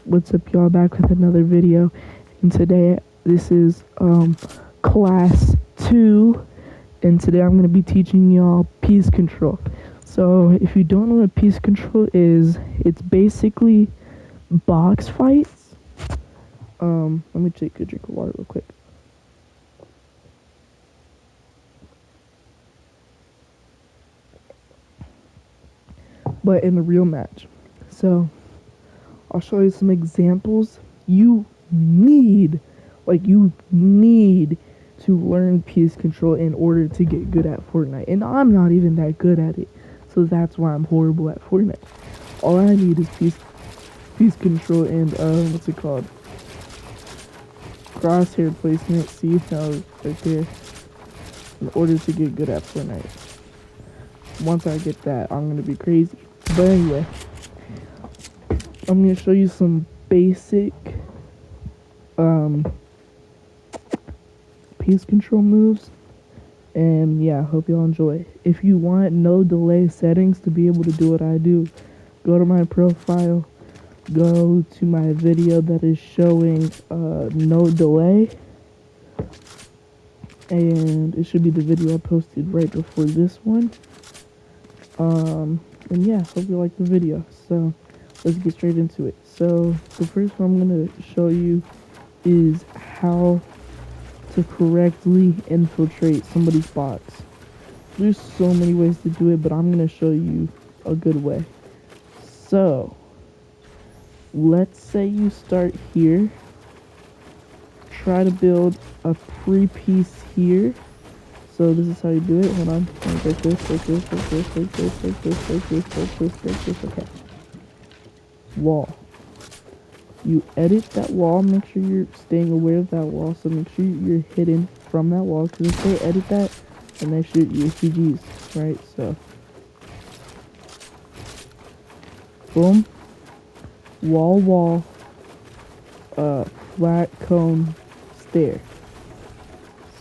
What's up, y'all? Back with another video, and today this is class 2, and today I'm gonna be teaching y'all piece control. So if you don't know what piece control is, it's basically box fights. Let me take a drink of water real quick. But in the real match. So I'll show you some examples. You need to learn piece control in order to get good at Fortnite. And I'm not even that good at it. So that's why I'm horrible at Fortnite. All I need is piece control and what's it called? Crosshair placement. See how right there. In order to get good at Fortnite. Once I get that, I'm gonna be crazy. But anyway, I'm gonna show you some basic piece control moves, and yeah, hope y'all enjoy. If you want no delay settings to be able to do what I do, go to my profile, go to my video that is showing no delay, and it should be the video I posted right before this one. And yeah, hope you like the video. So let's get straight into it. So the first one I'm gonna show you is how to correctly infiltrate somebody's box. There's so many ways to do it, but I'm gonna show you a good way. So let's say you start here, try to build a pre-piece here. So this is how you do it. Hold on. Like this, like this, like this, like this, like this, like this, like this, like this. Okay. Wall. You edit that wall. Make sure you're staying aware of that wall. So make sure you're hidden from that wall. Because if they edit that, then they shoot you with GGs. Right? So. Boom. Wall. Flat cone stair.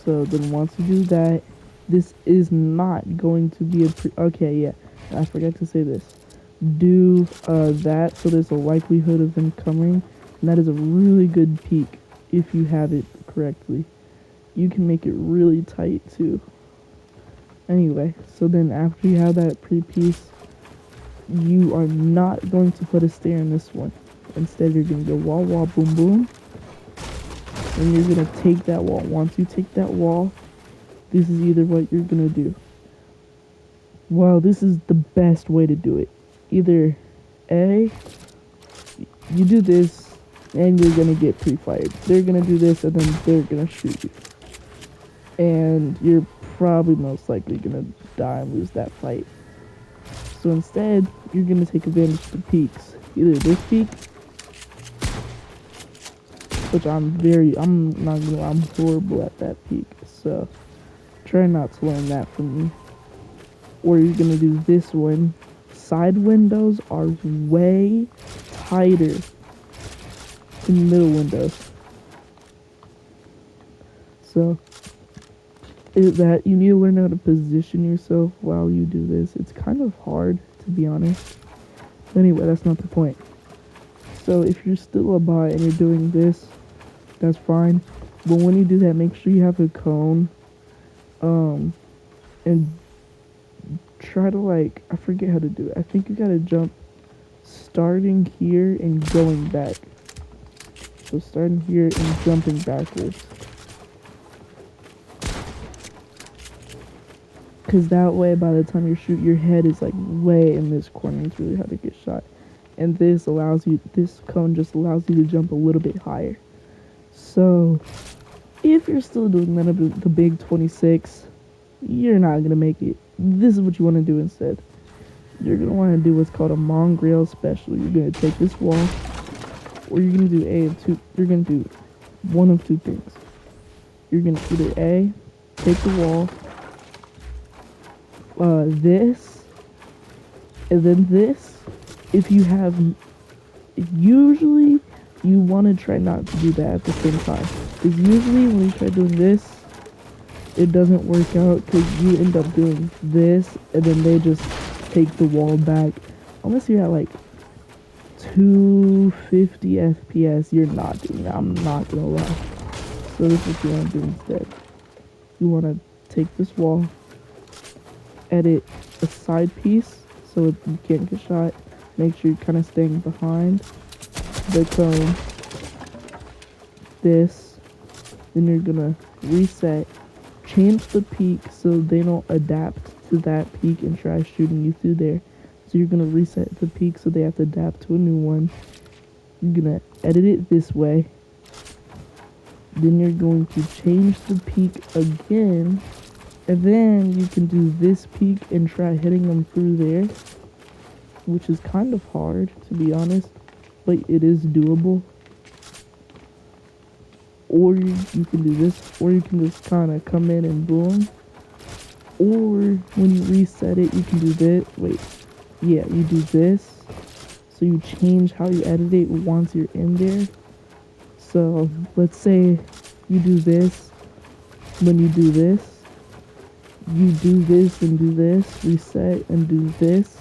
So then once you do that, this is not going to be okay, yeah, I forgot to say this. Do that so there's a likelihood of them coming, and that is a really good peek if you have it correctly. You can make it really tight too. Anyway, so then after you have that pre-piece, you are not going to put a stair in this one. Instead, you're going to go wall, boom, boom. And you're going to take that wall. Once you take that wall, this is either what you're going to do. Well, this is the best way to do it. Either A, you do this, and you're going to get pre-fired. They're going to do this, and then they're going to shoot you. And you're probably most likely going to die and lose that fight. So instead, you're going to take advantage of the peaks. Either this peak, which I'm not gonna lie, I'm horrible at that peak, so try not to learn that from me. Or you're gonna do this one. Side windows are way tighter than middle windows. So that you need to learn how to position yourself while you do this. It's kind of hard, to be honest. But anyway, that's not the point. So if you're still a bot and you're doing this, that's fine. But when you do that, make sure you have a cone. And try to, like, I forget how to do it. I think you gotta jump starting here and going back. So starting here and jumping backwards. Because that way, by the time you shoot, your head is like way in this corner. It's really hard to get shot. And this cone just allows you to jump a little bit higher. So, if you're still doing that at the big 26, you're not going to make it. This is what you want to do instead. You're going to want to do what's called a mongrel special. You're going to take this wall, or you're going to do you're going to do one of two things. You're going to either A, take the wall, this, and then this. If you have, usually you want to try not to do that at the same time. Because usually when you try doing this, it doesn't work out because you end up doing this and then they just take the wall back. Unless you're at like 250 FPS. You're not doing that. I'm not gonna lie. So this is what you want to do instead. You want to take this wall, edit a side piece so you can't get shot. Make sure you're kind of staying behind the cone. This. Then you're gonna reset. Change the peak so they don't adapt to that peak and try shooting you through there. So you're gonna reset the peak so they have to adapt to a new one. You're gonna edit it this way. Then you're going to change the peak again. And then you can do this peak and try hitting them through there. Which is kind of hard, to be honest. But it is doable. Or you can do this. Or you can just kind of come in and boom. Or when you reset it, you can do this. Wait. Yeah, you do this. So you change how you edit it once you're in there. So let's say you do this. When you do this, you do this and do this. Reset and do this.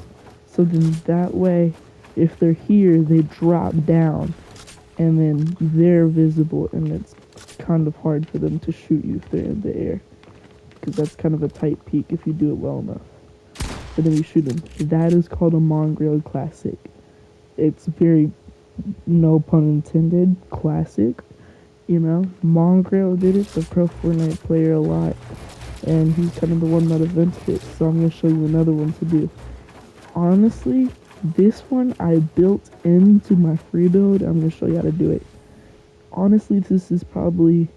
So then that way, if they're here, they drop down. And then they're visible. And it's kind of hard for them to shoot you if they're in the air. Because that's kind of a tight peak if you do it well enough. And then you shoot them. That is called a Mongrail classic. It's very, no pun intended, classic. You know, Mongrail did it, the pro Fortnite player, a lot. And he's kind of the one that invented it. So I'm going to show you another one to do. Honestly, this one I built into my free build. I'm going to show you how to do it. Honestly, this is probably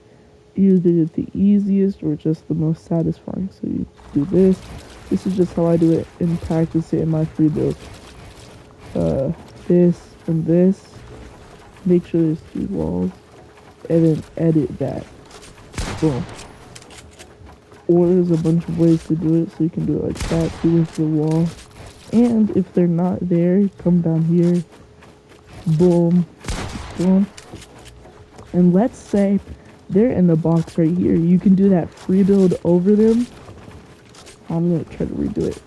either the easiest or just the most satisfying. So you do this. This is just how I do it and practice it in my free build. This and this. Make sure there's 2 walls. And then edit that. Boom. Or there's a bunch of ways to do it. So you can do it like that. Do with the wall. And if they're not there, come down here. Boom. Boom. And let's say they're in the box right here. You can do that free build over them. I'm going to try to redo it.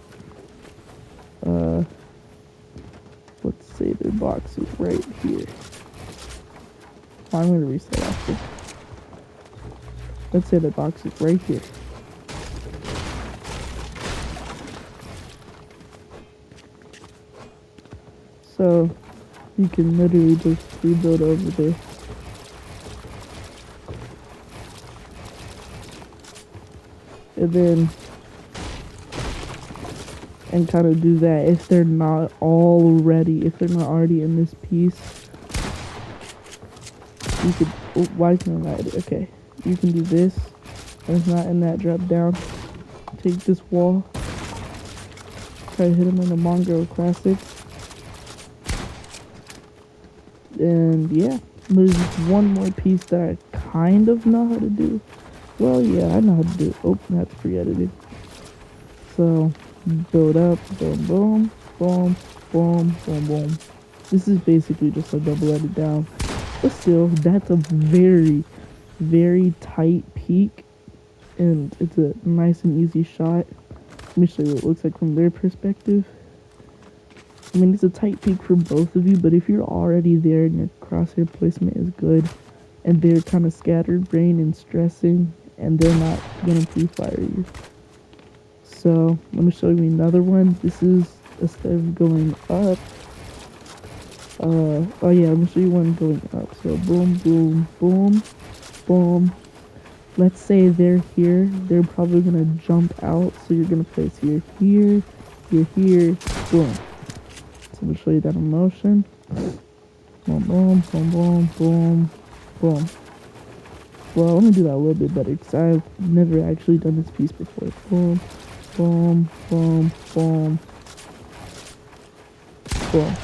Let's say their box is right here. I'm going to reset after. Let's say the box is right here. So you can literally just rebuild over there. And then and kind of do that if they're not already in this piece. You could, oh, why can I not edit? Okay, you can do this and it's not in that drop down. Take this wall, try to hit him in the Mongrail classic. And yeah, there's one more piece that I kind of know how to do. Well, yeah, I know how to do it. Oh, that's pre-edited. So, build up, boom, boom, boom, boom, boom, boom. This is basically just a double edit down. But still, that's a very, very tight peak. And it's a nice and easy shot. Let me show you what it looks like from their perspective. I mean, it's a tight peak for both of you, but if you're already there and your crosshair placement is good, and they're kind of scattered brain and stressing, and they're not gonna pre-fire you. So, let me show you another one. This is, instead of going up, oh yeah, let me show you one going up. So, boom, boom, boom, boom. Let's say they're here, they're probably gonna jump out, so you're gonna place here, here, here, boom. So, let me show you that in motion. Boom, boom, boom, boom, boom, boom. Well, let me do that a little bit better because I've never actually done this piece before. Boom, boom, boom, boom, boom.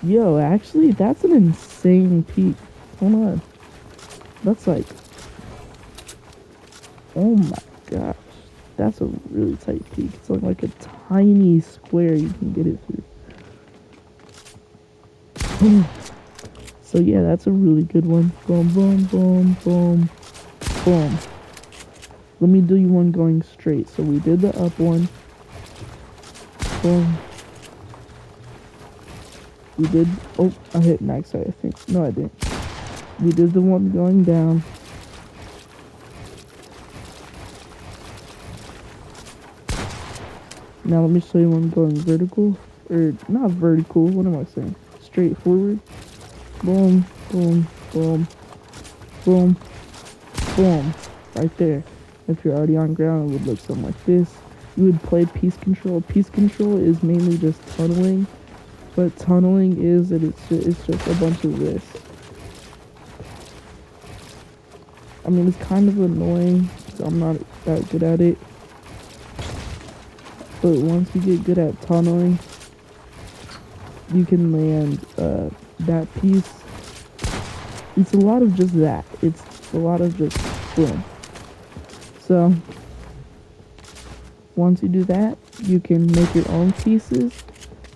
Yo, actually, that's an insane peak. Hold on. That's like, oh my gosh. That's a really tight peak. It's like a tiny square you can get it through. Boom. So yeah, that's a really good one. Boom, boom, boom, boom, boom. Let me do you one going straight. So we did the up one. Boom. We did, oh, I hit max height, I think. No, I didn't. We did the one going down. Now let me show you one going vertical, or not vertical, what am I saying? Straight forward. Boom, boom, boom, boom, boom. Right there. If you're already on ground, it would look something like this. You would play piece control. Piece control is mainly just tunneling, but tunneling is that it's just a bunch of this. I mean, it's kind of annoying, so I'm not that good at it. But once you get good at tunneling, you can land that piece. It's a lot of just that. It's a lot of just boom. So once you do that, you can make your own pieces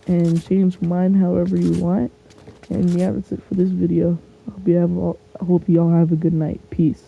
and change mine however you want. And yeah, that's it for this video. I hope you all have a good night. Peace.